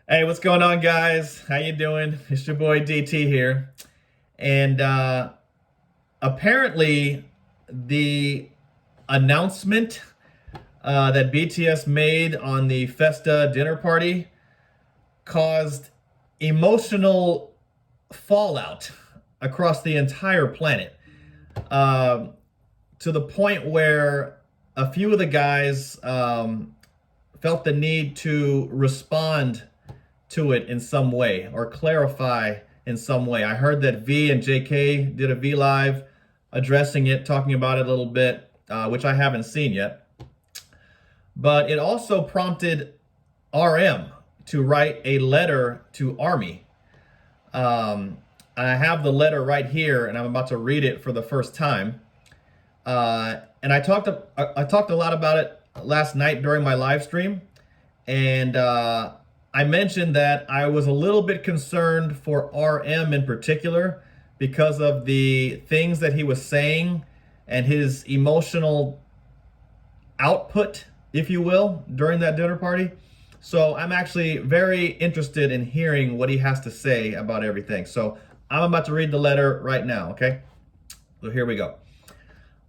Hey, what's going on, guys? How you doing? It's your boy DT here. And apparently, the announcement that BTS made on the Festa dinner party caused emotional fallout across the entire planet, uh, to the point where a few of the guys felt the need to respond to it in some way or clarify in some way. I heard that V and JK did a V Live addressing it, talking about it a little bit, which I haven't seen yet. But it also prompted RM to write a letter to Army. I have the letter right here, and I'm about to read it for the first time. And I talked a lot about it last night during my live stream, and I mentioned that I was a little bit concerned for RM in particular because of the things that he was saying and his emotional output, if you will, during that dinner party. So I'm actually very interested in hearing what he has to say about everything. So I'm about to read the letter right now, okay? So here we go.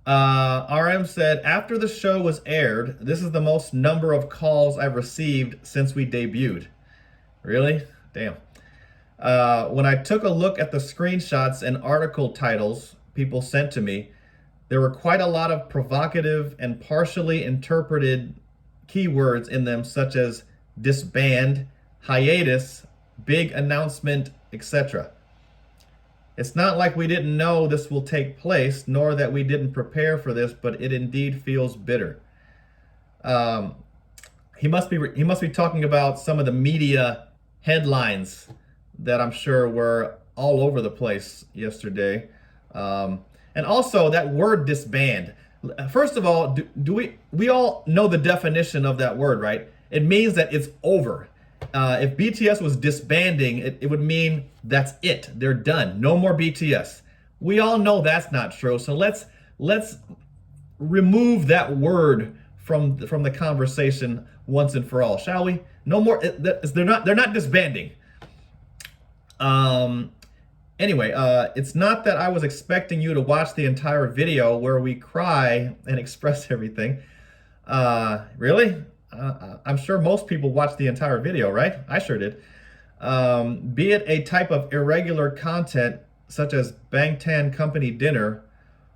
RM said, after the show was aired, this is the most number of calls I've received since we debuted. Really? Damn. When I took a look at the screenshots and article titles people sent to me, there were quite a lot of provocative and partially interpreted keywords in them, such as disband, hiatus, big announcement, etc. It's not like we didn't know this will take place, nor that we didn't prepare for this, but it indeed feels bitter. Um, he must be talking about some of the media headlines that I'm sure were all over the place yesterday. And also that word disband. First of all, do we all know the definition of that word, right? It means that it's over. If BTS was disbanding, it would mean that's it. They're done. No more BTS. We all know that's not true. So let's remove that word from the conversation once and for all, shall we? No more. They're not disbanding. Um. Anyway, it's not that I was expecting you to watch the entire video where we cry and express everything. Really? I'm sure most people watched the entire video, right? I sure did. Be it a type of irregular content such as Bangtan Company dinner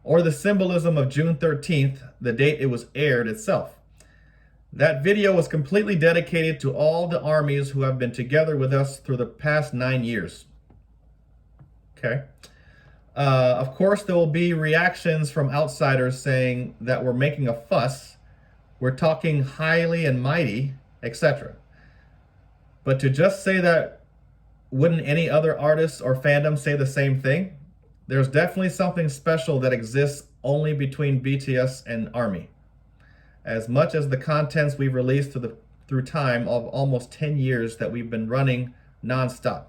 or the symbolism of June 13th, the date it was aired itself. That video was completely dedicated to all the armies who have been together with us through the past 9 years. Okay. Of course, there will be reactions from outsiders saying that we're making a fuss, we're talking highly and mighty, etc. But to just say that, wouldn't any other artists or fandom say the same thing? There's definitely something special that exists only between BTS and ARMY. As much as the contents we've released through time of almost 10 years that we've been running nonstop.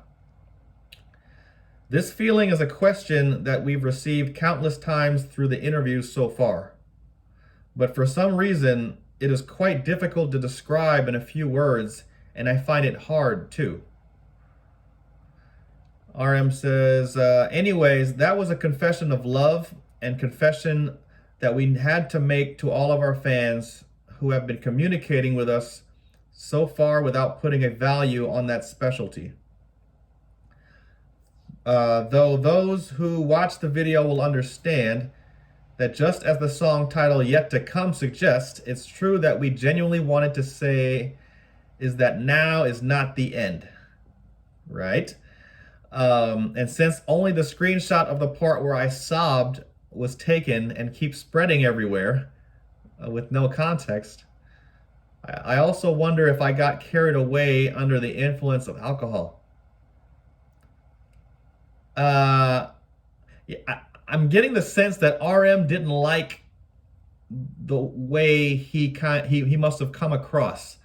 This feeling is a question that we've received countless times through the interviews so far. But for some reason, it is quite difficult to describe in a few words, and I find it hard too. RM says, anyways, that was a confession of love and confession that we had to make to all of our fans who have been communicating with us so far without putting a value on that specialty. Though those who watch the video will understand that just as the song title Yet to Come suggests, it's true that we genuinely wanted to say is that now is not the end, right? And since only the screenshot of the part where I sobbed was taken and keeps spreading everywhere with no context, I also wonder if I got carried away under the influence of alcohol. Yeah, I'm getting the sense that RM didn't like the way he must have come across,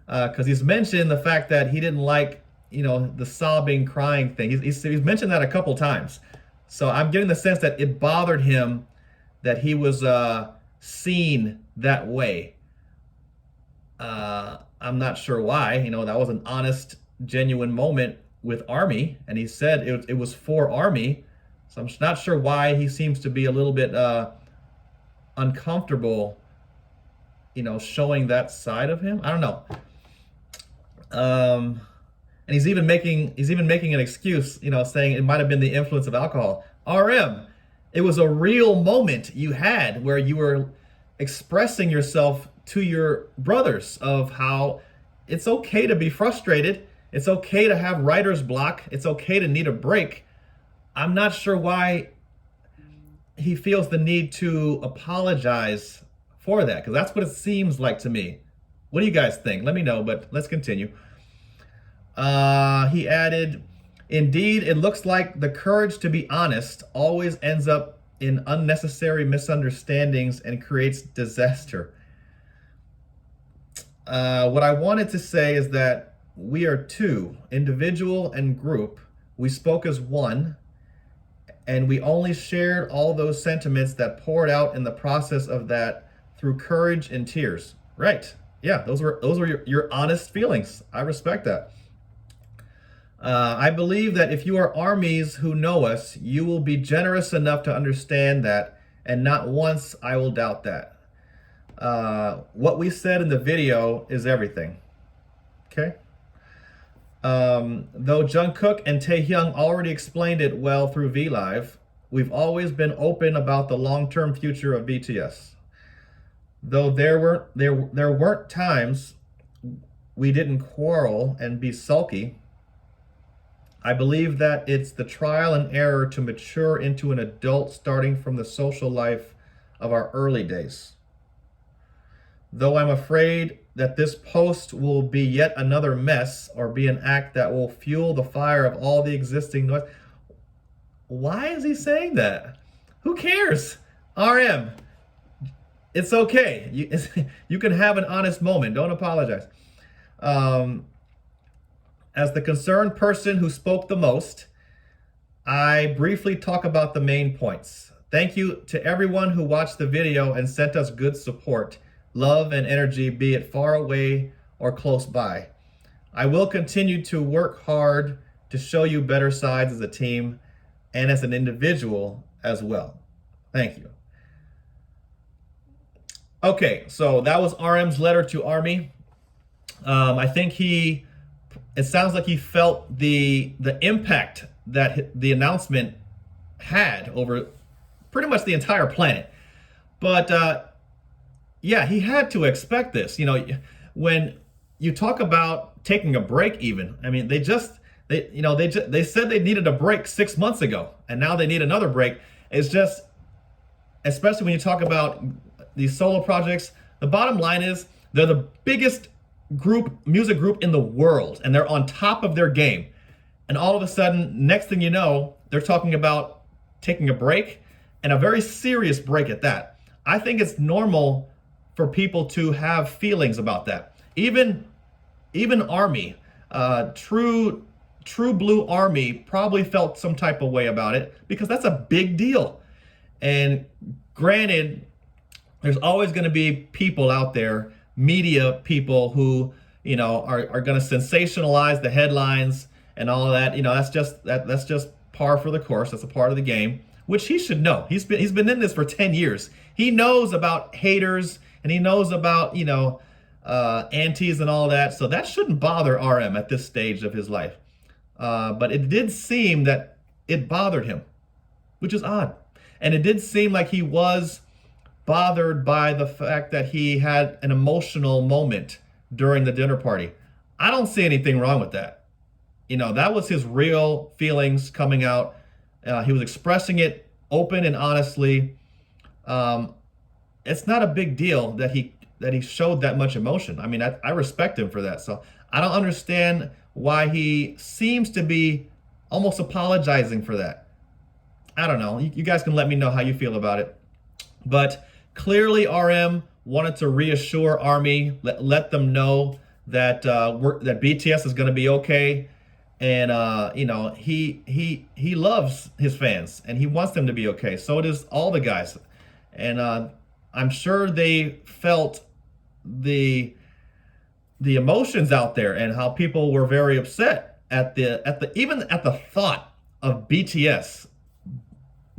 because he's mentioned the fact that he didn't like the sobbing, crying thing. He's mentioned that a couple times, so I'm getting the sense that it bothered him that he was seen that way. I'm not sure why. That was an honest genuine moment with Army, and he said it was for Army. So I'm not sure why he seems to be a little bit uncomfortable, showing that side of him. I don't know. And he's even making an excuse, saying it might have been the influence of alcohol. RM, it was a real moment you had where you were expressing yourself to your brothers of how it's okay to be frustrated. It's okay to have writer's block. It's okay to need a break. I'm not sure why he feels the need to apologize for that, because that's what it seems like to me. What do you guys think? Let me know, but let's continue. He added, indeed, it looks like the courage to be honest always ends up in unnecessary misunderstandings and creates disaster. What I wanted to say is that we are two, individual and group. We spoke as one, and we only shared all those sentiments that poured out in the process of that through courage and tears. Right. Yeah, those were your honest feelings. I respect that. I believe that if you are armies who know us, you will be generous enough to understand that, and not once I will doubt that. What we said in the video is everything. Okay? Though Jungkook and Taehyung already explained it well through V-Live, we've always been open about the long-term future of BTS. Though there weren't times we didn't quarrel and be sulky, I believe that it's the trial and error to mature into an adult starting from the social life of our early days. Though I'm afraid that this post will be yet another mess or be an act that will fuel the fire of all the existing noise. Why is he saying that? Who cares? RM, it's okay. You can have an honest moment. Don't apologize. As the concerned person who spoke the most, I briefly talk about the main points. Thank you to everyone who watched the video and sent us good support, love, and energy, be it far away or close by. I will continue to work hard to show you better sides as a team and as an individual as well. Thank you. Okay, so that was RM's letter to Army. I think it sounds like he felt the impact that the announcement had over pretty much the entire planet. But yeah, he had to expect this. When you talk about taking a break, even, I mean, they said they needed a break 6 months ago, and now they need another break. It's just, especially when you talk about these solo projects, the bottom line is they're the biggest music group in the world, and they're on top of their game. And all of a sudden, next thing you know, they're talking about taking a break, and a very serious break at that. I think it's normal for people to have feelings about that. Even Army, true blue Army probably felt some type of way about it, because that's a big deal. And granted, there's always going to be people out there, media people, who are going to sensationalize the headlines and all of that. That's just par for the course. That's a part of the game, which he should know. He's been in this for 10 years. He knows about haters, and he knows about antis and all that. So that shouldn't bother RM at this stage of his life. But it did seem that it bothered him, which is odd. And it did seem like he was bothered by the fact that he had an emotional moment during the dinner party. I don't see anything wrong with that. That was his real feelings coming out. He was expressing it open and honestly. It's not a big deal that he showed that much emotion. I mean, I respect him for that. So I don't understand why he seems to be almost apologizing for that. I don't know. You guys can let me know how you feel about it. But clearly, RM wanted to reassure Army, let them know that that BTS is going to be okay, and he loves his fans and he wants them to be okay. So does all the guys, and I'm sure they felt the the emotions out there and how people were very upset at the even at the thought of BTS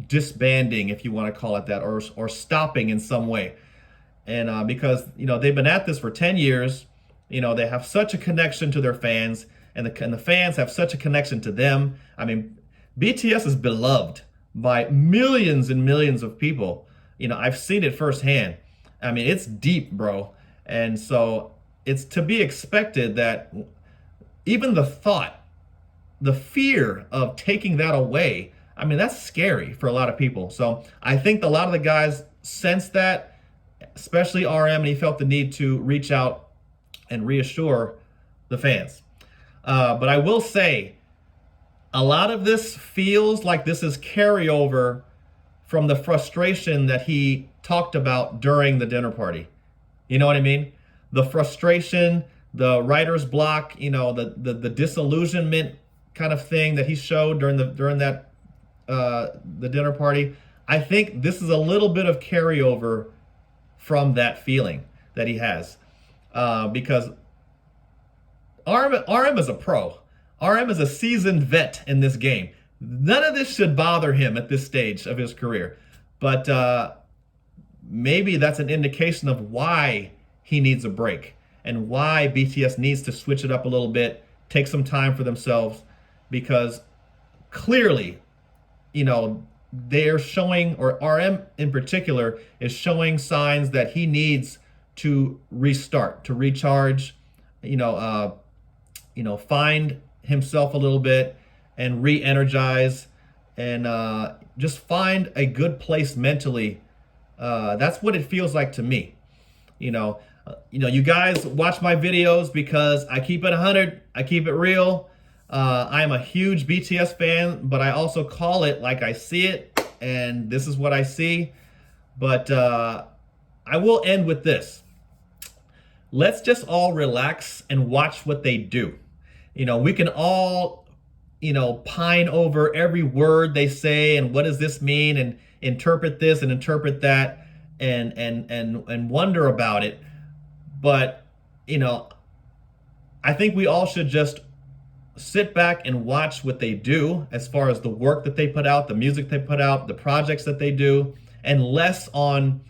disbanding, if you want to call it that, or stopping in some way. And because they've been at this for 10 years, they have such a connection to their fans, and the fans have such a connection to them. I mean, BTS is beloved by millions and millions of people. I've seen it firsthand. I mean, it's deep, bro. And so it's to be expected that even the thought, the fear of taking that away, I mean, that's scary for a lot of people. So I think a lot of the guys sensed that, especially RM, and he felt the need to reach out and reassure the fans. But I will say, a lot of this feels like this is carryover from the frustration that he talked about during the dinner party. You know what I mean? The frustration, the writer's block, the disillusionment kind of thing that he showed during the dinner party. I think this is a little bit of carryover from that feeling that he has, because RM is a pro. RM is a seasoned vet in this game. None of this should bother him at this stage of his career. But maybe that's an indication of why he needs a break and why BTS needs to switch it up a little bit, take some time for themselves, because clearly, they're showing, or RM in particular is showing signs that he needs to restart, to recharge, find himself a little bit and re-energize, and just find a good place mentally. That's what it feels like to me. You guys watch my videos because I keep it 100. I keep it real. I am a huge BTS fan, but I also call it like I see it, and this is what I see. But I will end with this. Let's just all relax and watch what they do. We can all, pine over every word they say and what does this mean, and interpret this and interpret that, and wonder about it. But, I think we all should just sit back and watch what they do as far as the work that they put out, the music they put out, the projects that they do, and less on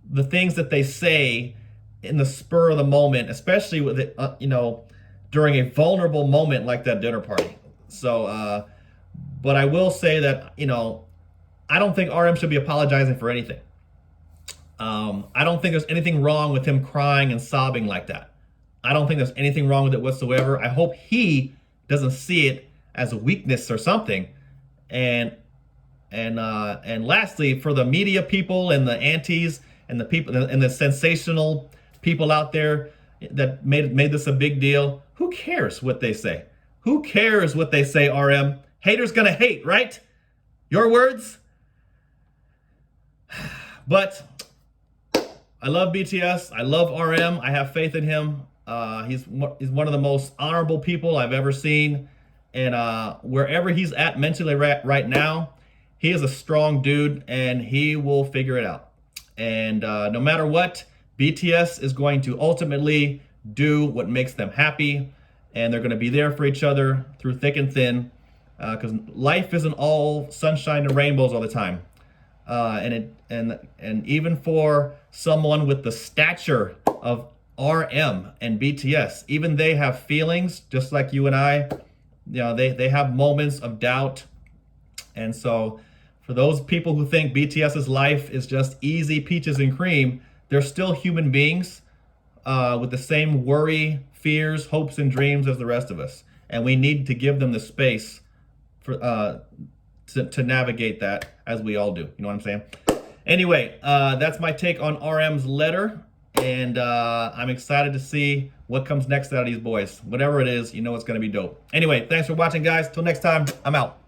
the things that they say in the spur of the moment, especially with it, during a vulnerable moment like that dinner party. So, but I will say that, I don't think RM should be apologizing for anything. I don't think there's anything wrong with him crying and sobbing like that. I don't think there's anything wrong with it whatsoever. I hope he doesn't see it as a weakness or something. And lastly, for the media people and the antis and the people and the sensational people out there that made this a big deal, who cares what they say? Who cares what they say, RM? Haters gonna hate, right? Your words? But I love BTS. I love RM. I have faith in him. He's one of the most honorable people I've ever seen. And wherever he's at mentally right now, he is a strong dude, and he will figure it out. And no matter what, BTS is going to ultimately do what makes them happy, and they're going to be there for each other through thick and thin, because life isn't all sunshine and rainbows all the time. And even for someone with the stature of RM and BTS, even they have feelings just like you and I. They have moments of doubt. And so for those people who think BTS's life is just easy peaches and cream, they're still human beings with the same worry, fears, hopes, and dreams as the rest of us. And we need to give them the space for to navigate that, as we all do. You know what I'm saying? Anyway, that's my take on RM's letter. And I'm excited to see what comes next out of these boys. Whatever it is, it's going to be dope. Anyway, thanks for watching, guys. Till next time, I'm out.